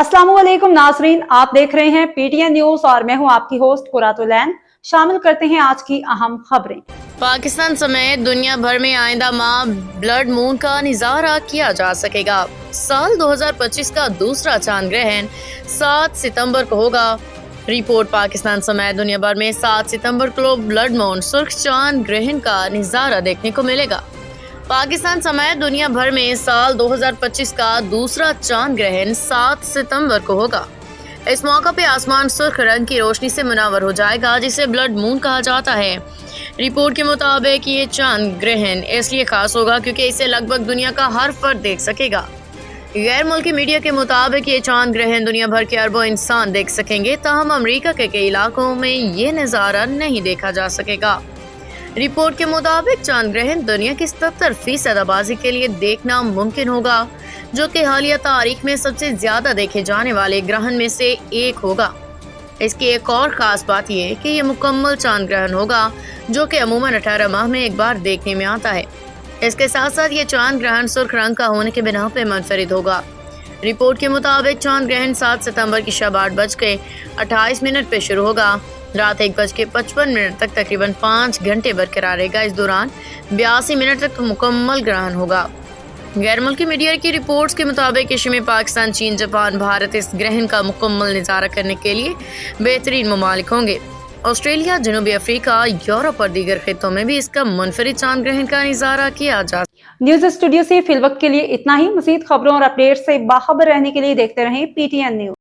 अस्सलाम वालेकुम नाजरीन, आप देख रहे हैं पीटीएन न्यूज और मैं हूं आपकी होस्ट कुरातुलैन। शामिल करते हैं आज की अहम खबरें। पाकिस्तान समेत दुनिया भर में आइंदा माह ब्लड मून का नज़ारा किया जा सकेगा। साल 2025 का दूसरा चांद ग्रहण 7 सितंबर को होगा। रिपोर्ट पाकिस्तान समेत दुनिया भर में 7 सितंबर को ब्लड मून सुर्ख चांद ग्रहण का नज़ारा देखने को मिलेगा। पाकिस्तान समेत दुनिया भर में साल 2025 का दूसरा चांद ग्रहण 7 सितंबर को होगा। इस मौका पे आसमान सुर्ख रंग की रोशनी से मुनावर हो जाएगा, जिसे ब्लड मून कहा जाता है। रिपोर्ट के मुताबिक ये चांद ग्रहण इसलिए खास होगा क्योंकि इसे लगभग दुनिया का हर फर्द देख सकेगा। गैर मुल्की मीडिया के मुताबिक ये चांद ग्रहण दुनिया भर के अरबों इंसान देख सकेंगे, ताहम अमेरिका के कई इलाकों में ये नज़ारा नहीं देखा जा सकेगा। रिपोर्ट के मुताबिक चांद ग्रहण दुनिया की 77% आबादी के लिए देखना मुमकिन होगा, जो कि हालिया तारीख में सबसे ज्यादा देखे जाने वाले ग्रहण में से एक होगा। इसकी एक और खास बात यह है कि यह मुकम्मल चांद ग्रहण होगा, जो कि अमूमन 18 माह में एक बार देखने में आता है। इसके साथ साथ ये चांद ग्रहण सुर्ख रंग का होने के बिना पे मुनफरिद होगा। रिपोर्ट के मुताबिक चांद ग्रहण 7 सितंबर की शब 8:28 पे शुरू होगा। रात 1:55 तक तकरीबन 5 घंटे बरकरार रहेगा। इस दौरान 82 मिनट तक मुकम्मल ग्रहण होगा। गैर मुल्की मीडिया की रिपोर्ट्स के मुताबिक एशिया में पाकिस्तान, चीन, जापान, भारत इस ग्रहण का मुकम्मल नज़ारा करने के लिए बेहतरीन ममालिक होंगे। ऑस्ट्रेलिया, जनूबी अफ्रीका, यूरोप और दीगर खित्तों में भी इसका मुनफरिद चांद ग्रहण का नज़ारा किया जा। न्यूज स्टूडियो से फिलवक्त के लिए इतना ही। मज़ीद खबरों और अपडेट से बाखबर रहने के लिए देखते रहें पीटीएन न्यूज।